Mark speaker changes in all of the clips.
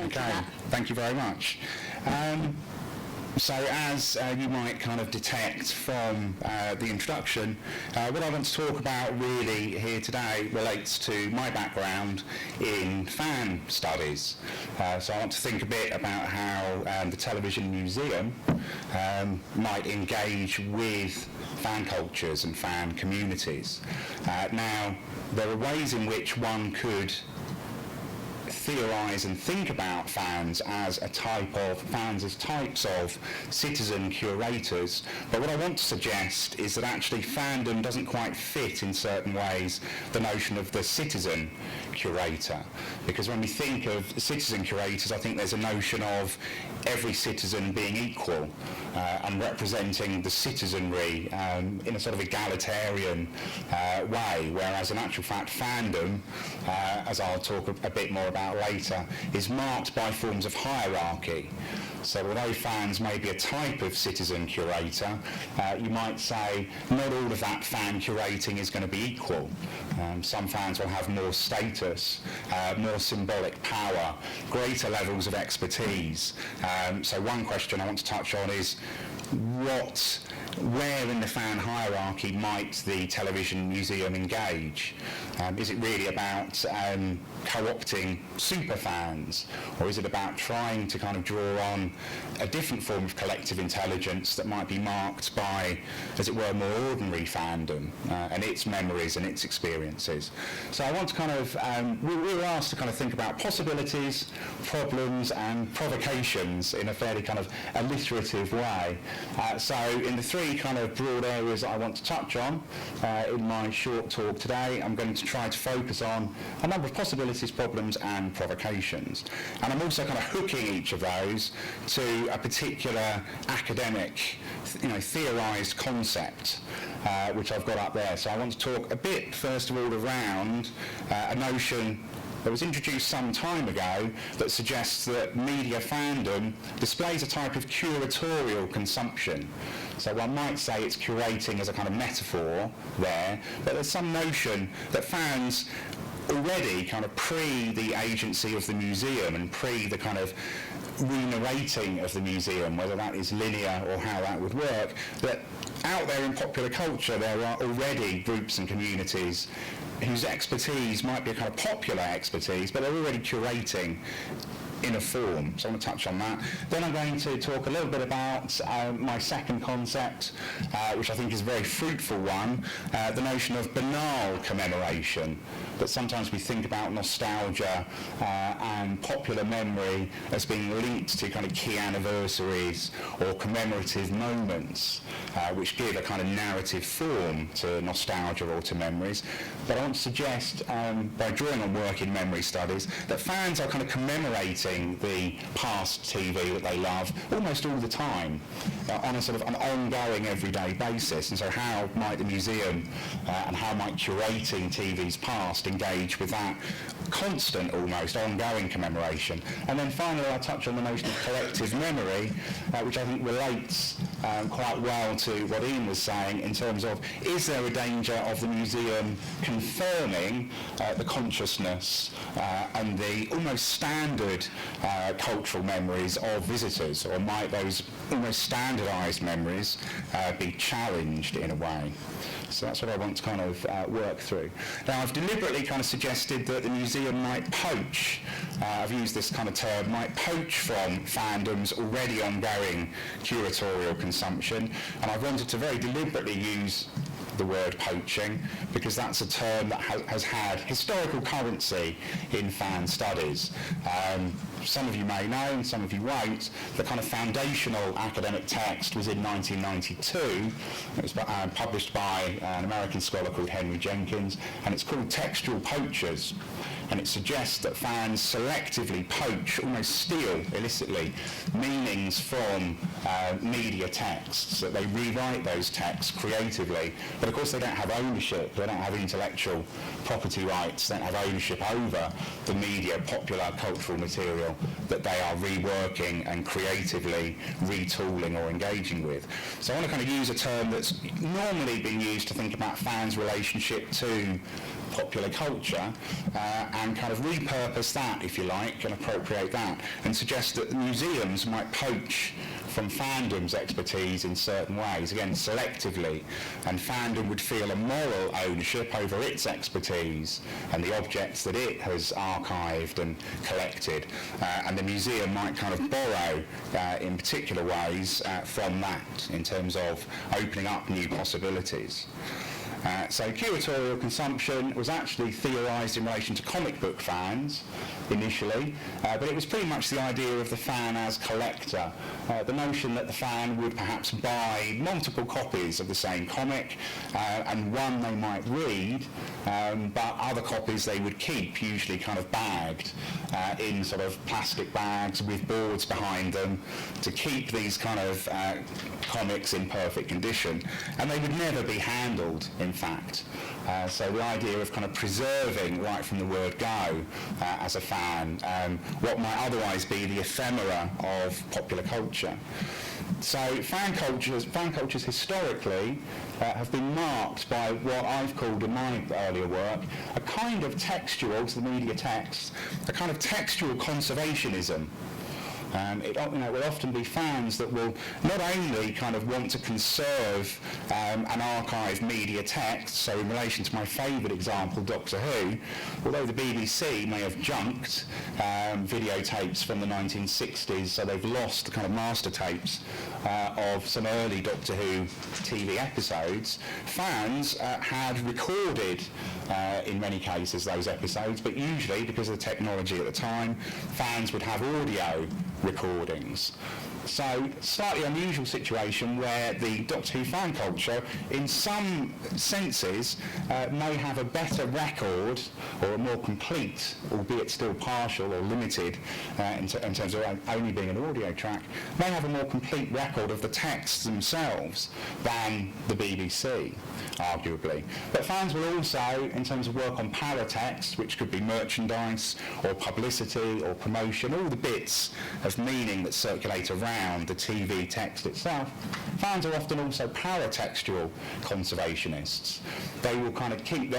Speaker 1: Thank you,
Speaker 2: Okay,
Speaker 1: Matt.
Speaker 2: thank you very much. So as you might kind of detect from the introduction, what I want to talk about really here today relates to my background in fan studies. So I want to think a bit about how the Television Museum might engage with fan cultures and fan communities. Now, there are ways in which one could theorise and think about fans as types of citizen curators, but what I want to suggest is that actually fandom doesn't quite fit in certain ways the notion of the citizen curator, because when we think of citizen curators, I think there's a notion of every citizen being equal and representing the citizenry in a sort of egalitarian way, whereas in actual fact fandom, as I'll talk a bit more about later, is marked by forms of hierarchy. So although fans may be a type of citizen curator, you might say not all of that fan curating is going to be equal. Some fans will have more status, more symbolic power, greater levels of expertise. So one question I want to touch on is where in the fan hierarchy might the Television Museum engage? Is it really about co-opting super fans, or is it about trying to kind of draw on a different form of collective intelligence that might be marked by, as it were, more ordinary fandom and its memories and its experiences? So I want to kind of, we were asked to kind of think about possibilities, problems and provocations in a fairly kind of alliterative way. So in the three kind of broad areas that I want to touch on in my short talk today, I'm going to try to focus on a number of possibilities, problems and provocations. And I'm also kind of hooking each of those to a particular academic, theorised concept, which I've got up there. So I want to talk a bit, first of all, around a notion that was introduced some time ago that suggests that media fandom displays a type of curatorial consumption. So one might say it's curating as a kind of metaphor there, but there's some notion that fans already kind of pre the agency of the museum and pre the kind of re-narrating of the museum, whether that is linear or how that would work, that out there in popular culture there are already groups and communities whose expertise might be a kind of popular expertise, but they're already curating in a form. So I want to touch on that. Then I'm going to talk a little bit about my second concept, which I think is a very fruitful one, the notion of banal commemoration. That sometimes we think about nostalgia and popular memory as being linked to kind of key anniversaries or commemorative moments, which give a kind of narrative form to nostalgia or to memories. But I want to suggest, by drawing on work in memory studies, that fans are kind of commemorating the past TV that they love almost all the time on a sort of an ongoing everyday basis. And so how might the museum and how might curating TV's past engage with that constant, almost ongoing commemoration? And then finally I'll touch on the notion of collective memory, which I think relates quite well to what Ian was saying in terms of, is there a danger of the museum confirming the consciousness and the almost standard cultural memories of visitors, or might those almost standardised memories be challenged in a way? So that's what I want to kind of work through. Now I've deliberately kind of suggested that the museum might poach, I've used this kind of term, might poach from fandom's already ongoing curatorial consumption, and I've wanted to very deliberately use the word poaching because that's a term that has had historical currency in fan studies. Some of you may know and some of you won't. The kind of foundational academic text was in 1992. It was published by an American scholar called Henry Jenkins, and it's called Textual Poachers. And it suggests that fans selectively poach, almost steal illicitly, meanings from media texts, that they rewrite those texts creatively. But of course they don't have ownership, they don't have intellectual property rights, they don't have ownership over the media, popular cultural material that they are reworking and creatively retooling or engaging with. So I want to kind of use a term that's normally been used to think about fans' relationship to popular culture and kind of repurpose that, if you like, and appropriate that, and suggest that the museums might poach from fandom's expertise in certain ways, again selectively, and fandom would feel a moral ownership over its expertise and the objects that it has archived and collected, and the museum might kind of borrow in particular ways from that in terms of opening up new possibilities. So curatorial consumption was actually theorised in relation to comic book fans initially, but it was pretty much the idea of the fan as collector, the notion that the fan would perhaps buy multiple copies of the same comic, and one they might read, but other copies they would keep, usually kind of bagged in sort of plastic bags with boards behind them to keep these kind of comics in perfect condition, and they would never be handled, in fact. So the idea of kind of preserving right from the word go as a fan what might otherwise be the ephemera of popular culture. So fan cultures historically have been marked by what I've called in my earlier work a kind of textual, to the media text, a kind of textual conservationism. It will often be fans that will not only kind of want to conserve an archived media text, so in relation to my favourite example, Doctor Who, although the BBC may have junked videotapes from the 1960s, so they've lost the kind of master tapes of some early Doctor Who TV episodes, fans had recorded in many cases those episodes, but usually, because of the technology at the time, fans would have audio recordings. So, slightly unusual situation where the Doctor Who fan culture, in some senses, may have a better record, or a more complete, albeit still partial or limited, in terms of only being an audio track, may have a more complete record of the texts themselves than the BBC, arguably. But fans will also, in terms of work on paratext, which could be merchandise, or publicity, or promotion, all the bits of meaning that circulate around the TV text itself, fans are often also paratextual conservationists. They will kind of keep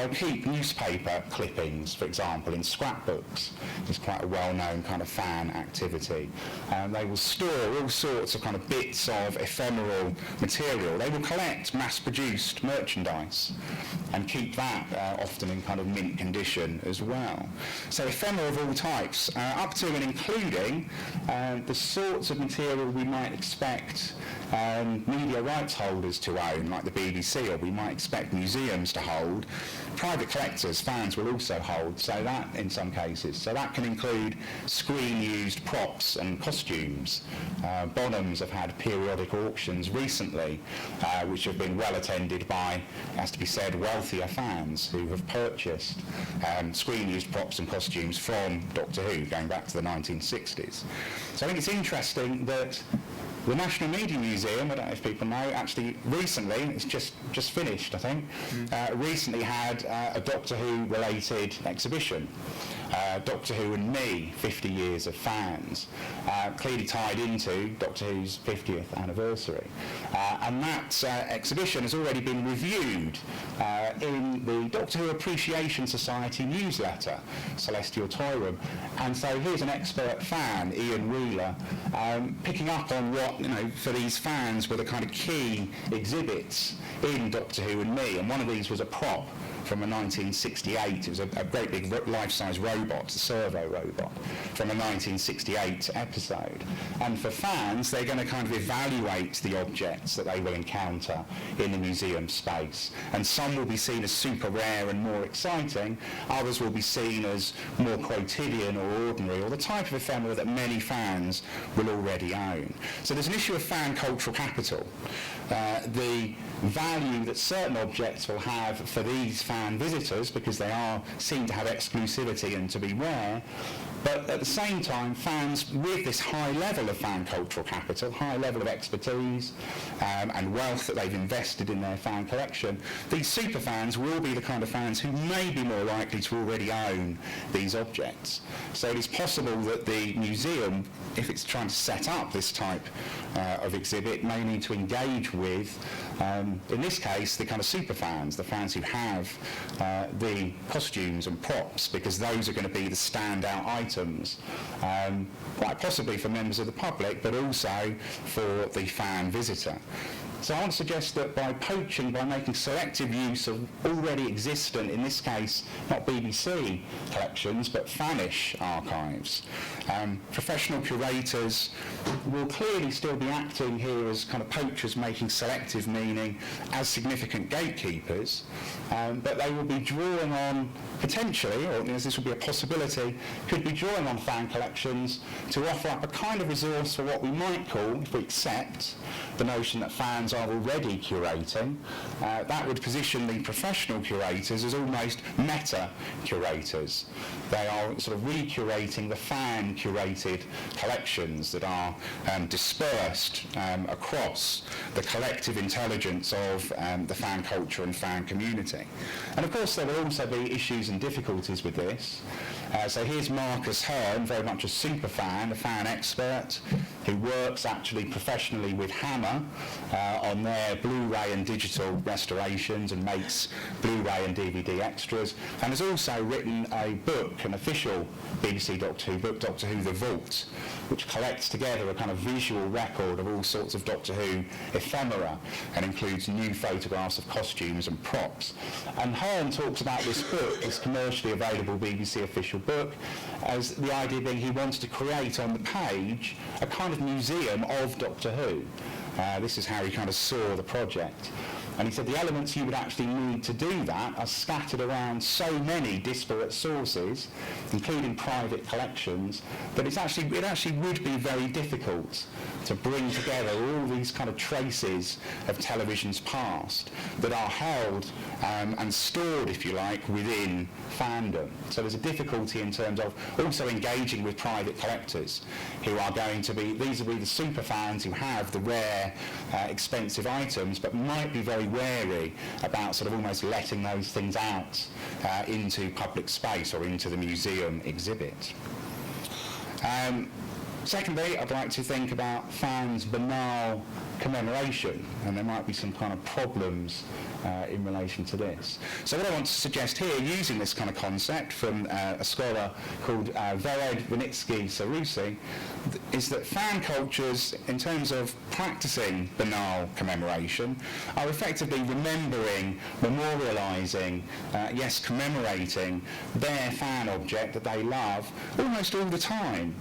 Speaker 2: newspaper clippings, for example, in scrapbooks. It's quite a well-known kind of fan activity. They will store all sorts of kind of bits of ephemeral material. They will collect mass-produced merchandise and keep that often in kind of mint condition as well. So ephemera of all types, up to and including the sorts of material we might expect media rights holders to own, like the BBC, or we might expect museums to hold. Private collectors, fans will also hold, so that in some cases. So that can include screen-used props and costumes. Bonhams have had periodic auctions recently, which have been well attended by, has to be said, wealthier fans who have purchased screen-used props and costumes from Doctor Who, going back to the 1960s. So I think it's interesting that the National Media Museum, I don't know if people know, actually recently, it's just finished I think, recently had a Doctor Who related exhibition. Doctor Who and Me, 50 Years of Fans, clearly tied into Doctor Who's 50th anniversary. And that exhibition has already been reviewed in the Doctor Who Appreciation Society newsletter, Celestial Toy Room. And so here's an expert fan, Ian Wheeler, picking up on what, for these fans were the kind of key exhibits in Doctor Who and Me. And one of these was a prop from a 1968, it was a great big life-size robot, a servo robot, from a 1968 episode. And for fans, they're going to kind of evaluate the objects that they will encounter in the museum space. And some will be seen as super rare and more exciting, others will be seen as more quotidian or ordinary, or the type of ephemera that many fans will already own. So there's an issue of fan cultural capital. The value that certain objects will have for these fan visitors, because they are seen to have exclusivity and to be rare, But at the same time, fans with this high level of fan cultural capital, high level of expertise and wealth that they've invested in their fan collection, these super fans will be the kind of fans who may be more likely to already own these objects. So it is possible that the museum, if it's trying to set up this type of exhibit, may need to engage with, in this case, the kind of super fans, the fans who have the costumes and props, because those are going to be the standout items, quite possibly for members of the public, but also for the fan visitor. So I want to suggest that by poaching, by making selective use of already existent, in this case, not BBC collections, but fanish archives, professional curators will clearly still be acting here as kind of poachers making selective meaning as significant gatekeepers, but they will be drawing on, potentially, or this will be a possibility, could be drawing on fan collections to offer up a kind of resource for what we might call, if we accept the notion that fans are already curating, that would position the professional curators as almost meta-curators. They are sort of re-curating the fan-curated collections that are dispersed across the collective intelligence of the fan culture and fan community. And of course there will also be issues and difficulties with this. So here's Marcus Hearn, very much a super fan, a fan expert, who works actually professionally with Hammer on their Blu-ray and digital restorations and makes Blu-ray and DVD extras, and has also written a book, an official BBC Doctor Who book, Doctor Who The Vault, which collects together a kind of visual record of all sorts of Doctor Who ephemera and includes new photographs of costumes and props. And Hearn talks about this book, this commercially available BBC official book, as the idea being he wants to create on the page a kind of museum of Doctor Who. This is how he kind of saw the project. And he said the elements you would actually need to do that are scattered around so many disparate sources, including private collections, that it actually would be very difficult to bring together all these kind of traces of television's past that are held and stored, if you like, within fandom. So there's a difficulty in terms of also engaging with private collectors who are going to be, these will be the super fans who have the rare, expensive items, but might be very wary about sort of almost letting those things out into public space or into the museum exhibit. Secondly, I'd like to think about fans' banal commemoration, and there might be some kind of problems in relation to this. So what I want to suggest here, using this kind of concept from a scholar called Vered Vinitsky-Sarusi, is that fan cultures, in terms of practicing banal commemoration, are effectively remembering, memorialising, yes, commemorating their fan object that they love almost all the time.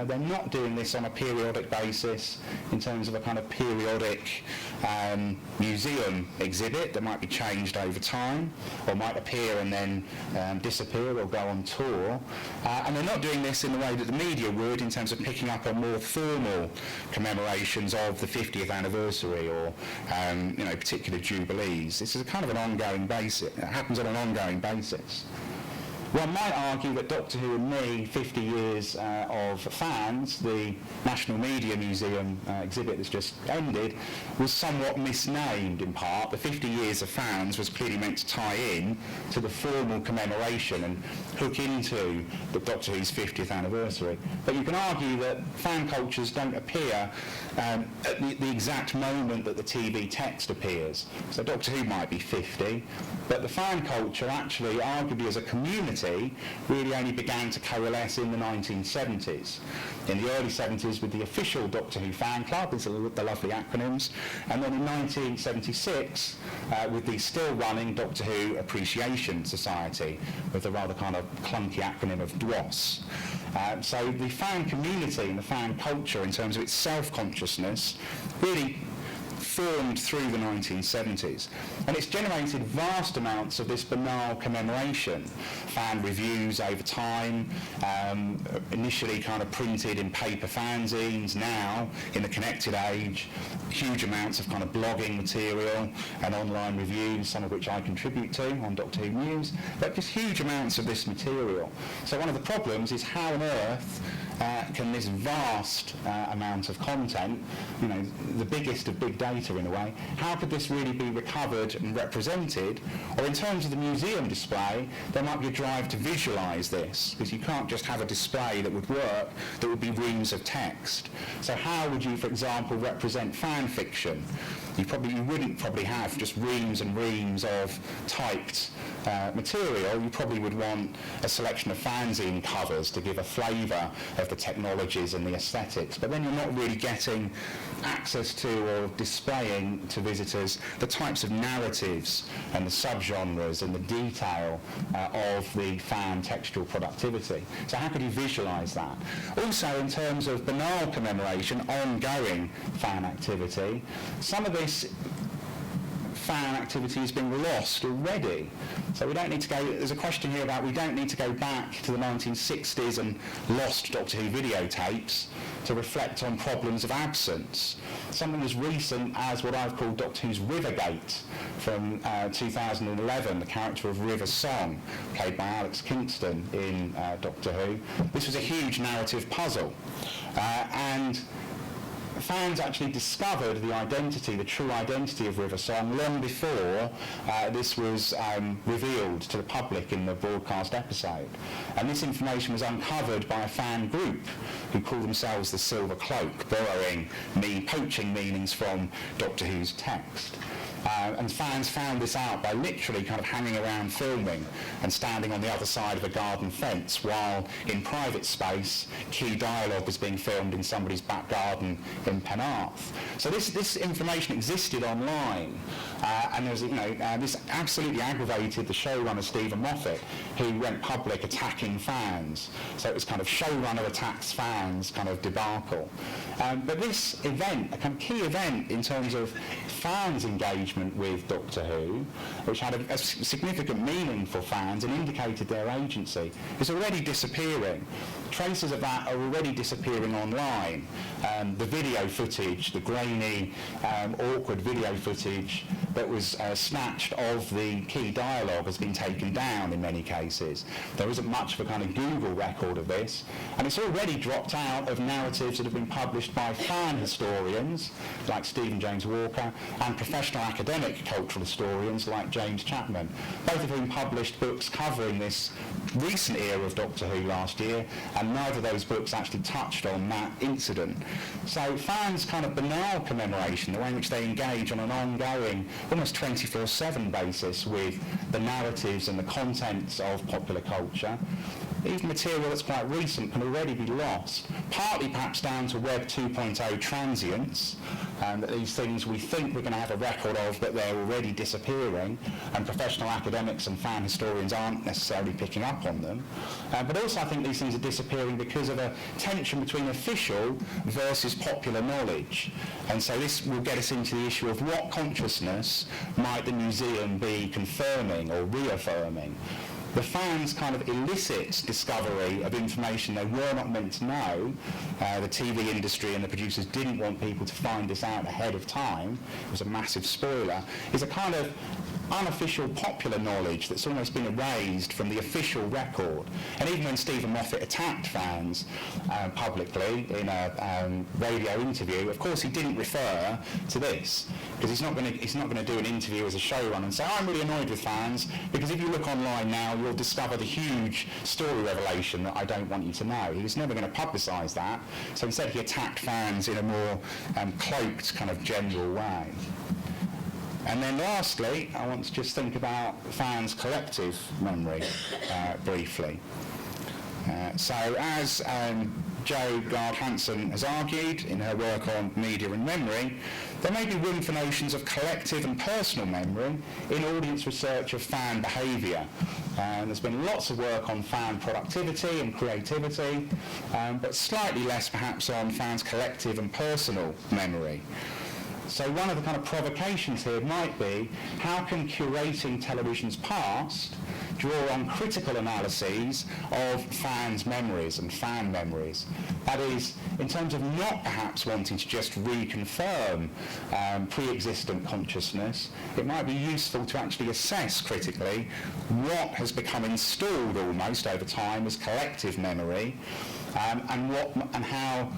Speaker 2: They're not doing this on a periodic basis in terms of a kind of periodic museum exhibit that might be changed over time or might appear and then disappear or go on tour. And they're not doing this in the way that the media would in terms of picking up on more formal commemorations of the 50th anniversary or particular jubilees. This is a kind of an ongoing basis. It happens on an ongoing basis. One might argue that Doctor Who and Me, 50 years of fans, the National Media Museum exhibit that's just ended, was somewhat misnamed in part. The 50 years of fans was clearly meant to tie in to the formal commemoration and hook into the Doctor Who's 50th anniversary. But you can argue that fan cultures don't appear at the exact moment that the TV text appears. So Doctor Who might be 50, but the fan culture actually, arguably as a community, really only began to coalesce in the 1970s. In the early 70s with the official Doctor Who fan club, these are the lovely acronyms, and then in 1976 with the still running Doctor Who Appreciation Society with the rather kind of clunky acronym of DWOS. So the fan community and the fan culture in terms of its self-consciousness really formed through the 1970s, and it's generated vast amounts of this banal commemoration. Fan reviews over time, initially kind of printed in paper fanzines, now in the connected age, huge amounts of kind of blogging material and online reviews, some of which I contribute to on Doctor Who News, but just huge amounts of this material. So one of the problems is how on earth can this vast amount of content, you know, the biggest of big data in a way, how could this really be recovered and represented? Or in terms of the museum display, there might be a drive to visualise this, because you can't just have a display that would work, that would be reams of text. So how would you, for example, represent fan fiction? You wouldn't probably have just reams and reams of typed material. You probably would want a selection of fanzine covers to give a flavour of the technologies and the aesthetics, but then you're not really getting access to or displaying to visitors the types of narratives and the subgenres and the detail of the fan textual productivity. So how could you visualise that? Also, in terms of banal commemoration, ongoing fan activity, some of this fan activity has been lost already. So we don't need to go, there's a question here about we don't need to go back to the 1960s and lost Doctor Who videotapes to reflect on problems of absence. Something as recent as what I've called Doctor Who's Rivergate from 2011, the character of River Song, played by Alex Kingston in Doctor Who. This was a huge narrative puzzle. And fans actually discovered the identity, the true identity of River Song long before this was revealed to the public in the broadcast episode. And this information was uncovered by a fan group who call themselves the Silver Cloak, poaching meanings from Doctor Who's text. And fans found this out by literally kind of hanging around filming and standing on the other side of a garden fence while in private space key dialogue was being filmed in somebody's back garden in Penarth. So this information existed online, and there was, this absolutely aggravated the showrunner Stephen Moffat, who went public attacking fans. So it was kind of showrunner attacks fans kind of debacle. But this event, a kind of key event in terms of fans' engagement with Doctor Who, which had a significant meaning for fans and indicated their agency, is already disappearing. Traces of that are already disappearing online. The video footage, the grainy, awkward video footage that was snatched of the key dialogue has been taken down in many cases. There isn't much of a kind of Google record of this, and it's already dropped out of narratives that have been published by fan historians like Stephen James Walker and professional academic cultural historians like James Chapman, both of whom published books covering this recent era of Doctor Who last year, and neither of those books actually touched on that incident. So fans' kind of banal commemoration, the way in which they engage on an ongoing, almost 24/7 basis with the narratives and the contents of popular culture, even material that's quite recent can already be lost, partly perhaps down to Web 2.0 transients, that these things we think we're going to have a record of, but they're already disappearing, and professional academics and fan historians aren't necessarily picking up on them. But also I think these things are disappearing because of a tension between official versus popular knowledge. And so this will get us into the issue of what consciousness might the museum be confirming or reaffirming. The fans kind of elicit discovery of information they were not meant to know. The TV industry and the producers didn't want people to find this out ahead of time. It was a massive spoiler. It's a kind of unofficial popular knowledge that's almost been erased from the official record. And even when Stephen Moffat attacked fans publicly in a radio interview, of course he didn't refer to this, because he's not going to do an interview as a showrunner and say, I'm really annoyed with fans, because if you look online now you'll discover the huge story revelation that I don't want you to know. He was never going to publicise that, so instead he attacked fans in a more cloaked kind of general way. And then lastly, I want to just think about fans' collective memory briefly. So as Jo Garde-Hansen has argued in her work on media and memory, there may be room for notions of collective and personal memory in audience research of fan behaviour. There's been lots of work on fan productivity and creativity, but slightly less perhaps on fans' collective and personal memory. So one of the kind of provocations here might be, how can curating television's past draw on critical analyses of fans' memories and fan memories? That is, in terms of not perhaps wanting to just reconfirm pre-existent consciousness, it might be useful to actually assess critically what has become installed almost over time as collective memory, and how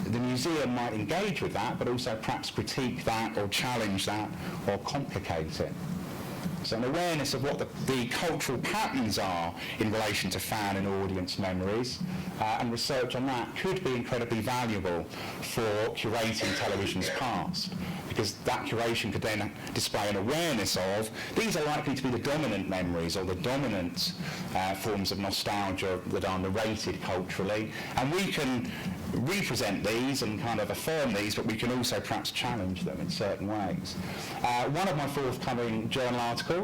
Speaker 2: the museum might engage with that, but also perhaps critique that or challenge that or complicate it. So an awareness of what the cultural patterns are in relation to fan and audience memories, and research on that could be incredibly valuable for curating television's past, because that curation could then display an awareness of these are likely to be the dominant memories or the dominant forms of nostalgia that are narrated culturally, and we can represent these and kind of affirm these, but we can also perhaps challenge them in certain ways. One of my forthcoming journal articles,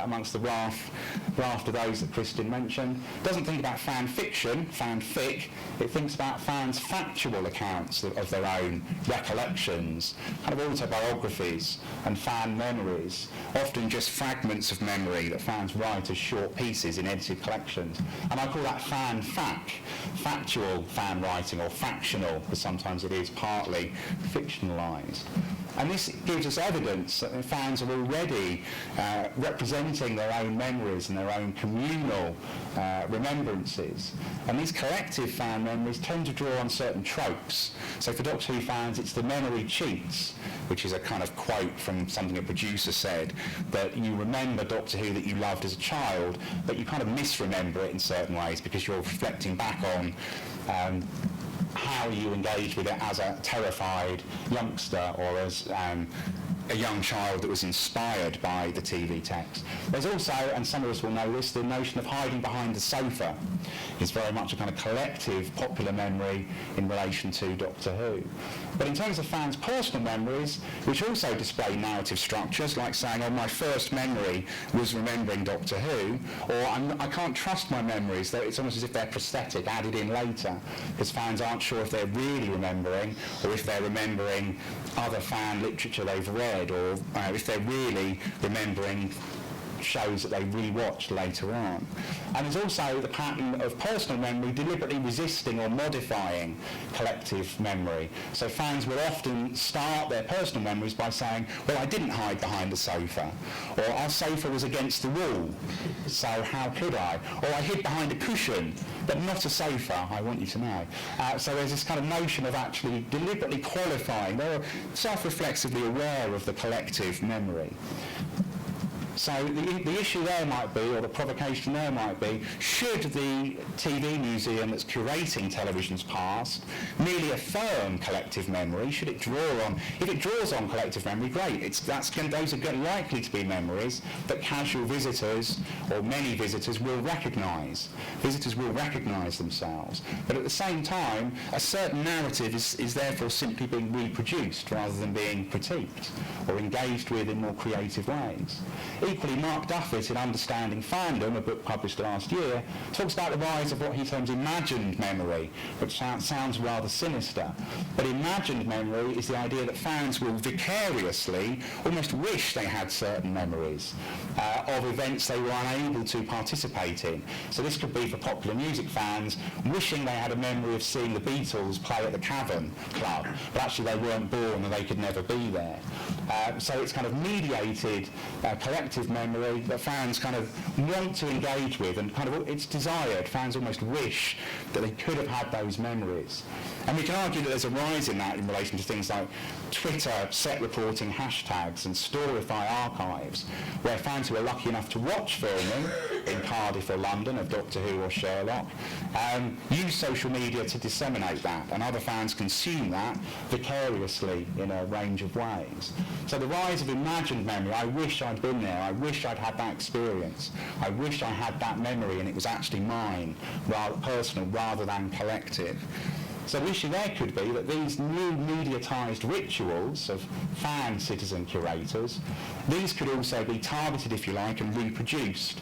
Speaker 2: amongst the raft of those that Kristin mentioned, doesn't think about fan fiction, fanfic. It thinks about fans' factual accounts of their own recollections, kind of autobiographies and fan memories, often just fragments of memory that fans write as short pieces in edited collections. And I call that fan-fac, factual fan writing, or factional, because sometimes it is partly fictionalised. And this gives us evidence that fans are already representing their own memories and their own communal remembrances. And these collective fan memories tend to draw on certain tropes. So for Doctor Who fans, it's the memory cheats, which is a kind of quote from something a producer said, that you remember Doctor Who that you loved as a child, but you kind of misremember it in certain ways because you're reflecting back on how you engage with it as a terrified youngster or as a young child that was inspired by the TV text. There's also, and some of us will know this, the notion of hiding behind the sofa is very much a kind of collective popular memory in relation to Doctor Who. But in terms of fans' personal memories, which also display narrative structures, like saying, oh, my first memory was remembering Doctor Who, or I can't trust my memories, it's almost as if they're prosthetic, added in later, because fans aren't sure if they're really remembering, or if they're remembering other fan literature they've read, or if they're really remembering shows that they rewatched later on. And there's also the pattern of personal memory deliberately resisting or modifying collective memory. So fans will often start their personal memories by saying, well, I didn't hide behind the sofa, or our sofa was against the wall, so how could I? Or I hid behind a cushion, but not a sofa, I want you to know. So there's this kind of notion of actually deliberately qualifying. They're self-reflexively aware of the collective memory. So the issue there might be, or the provocation there might be, should the TV museum that's curating television's past merely affirm collective memory? Should it draw on, if it draws on collective memory, great. Those are likely to be memories that casual visitors, or many visitors, will recognise. Visitors will recognise themselves. But at the same time, a certain narrative is therefore simply being reproduced rather than being critiqued or engaged with in more creative ways. Equally, Mark Duffett, in Understanding Fandom, a book published last year, talks about the rise of what he terms imagined memory, which sounds rather sinister. But imagined memory is the idea that fans will vicariously almost wish they had certain memories of events they were unable to participate in. So this could be for popular music fans wishing they had a memory of seeing the Beatles play at the Cavern Club, but actually they weren't born and they could never be there. So it's kind of mediated collective memory that fans kind of want to engage with, and kind of it's desired. Fans almost wish that they could have had those memories. And we can argue that there's a rise in that in relation to things like Twitter set reporting hashtags and Storify archives, where fans who are lucky enough to watch filming in Cardiff or London of Doctor Who or Sherlock use social media to disseminate that, and other fans consume that vicariously in a range of ways. So the rise of imagined memory, I wish I'd been there, I wish I'd had that experience, I wish I had that memory and it was actually mine, personal rather than collective. So the issue there could be that these new mediatised rituals of fan, citizen, curators, these could also be targeted, if you like, and reproduced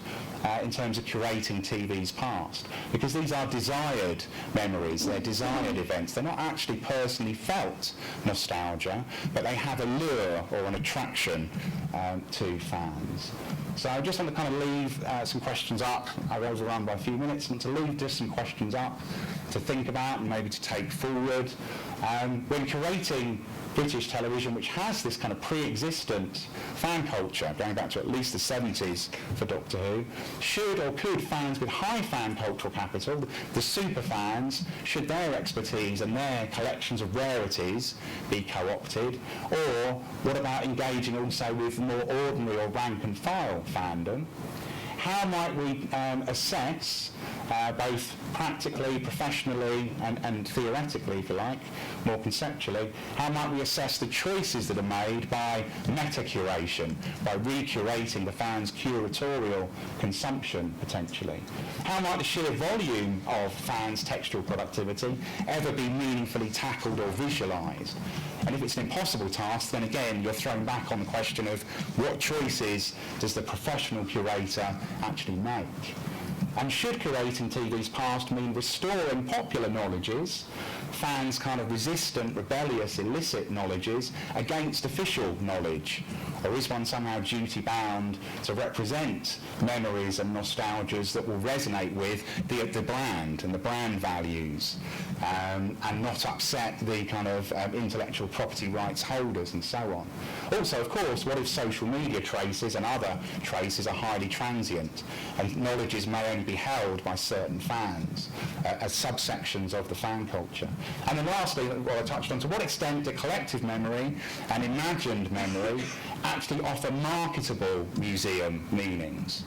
Speaker 2: in terms of curating TV's past, because these are desired memories, they're desired events. They're not actually personally felt nostalgia, but they have a lure or an attraction to fans. So I just want to kind of leave some questions up. I've overrun by a few minutes. I want to leave just some questions up to think about and maybe to take forward. When curating British television, which has this kind of pre-existent fan culture, going back to at least the 70s for Doctor Who, should or could fans with high fan cultural capital, the super fans, should their expertise and their collections of rarities be co-opted? Or what about engaging also with more ordinary or rank and file fandom? How might we assess, both practically, professionally, and theoretically, if you like, more conceptually, how might we assess the choices that are made by meta-curation, by re-curating the fans' curatorial consumption, potentially? How might the sheer volume of fans' textual productivity ever be meaningfully tackled or visualised? And if it's an impossible task, then again, you're thrown back on the question of what choices does the professional curator actually make? And should curating TV's past mean restoring popular knowledges, fans' kind of resistant, rebellious, illicit knowledges, against official knowledge? Or is one somehow duty-bound to represent memories and nostalgias that will resonate with the brand and the brand values, and not upset the kind of intellectual property rights holders and so on? Also, of course, what if social media traces and other traces are highly transient and knowledges may only be held by certain fans as subsections of the fan culture? And then lastly, what I touched on, to what extent do collective memory and imagined memory actually offer marketable museum meanings?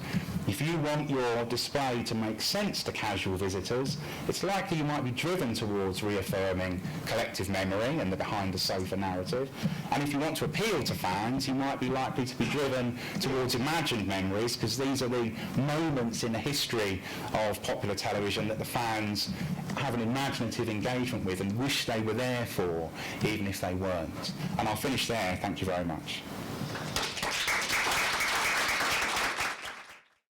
Speaker 2: If you want your display to make sense to casual visitors, it's likely you might be driven towards reaffirming collective memory and the behind-the-sofa narrative. And if you want to appeal to fans, you might be likely to be driven towards imagined memories, because these are the moments in the history of popular television that the fans have an imaginative engagement with and wish they were there for, even if they weren't. And I'll finish there. Thank you very much.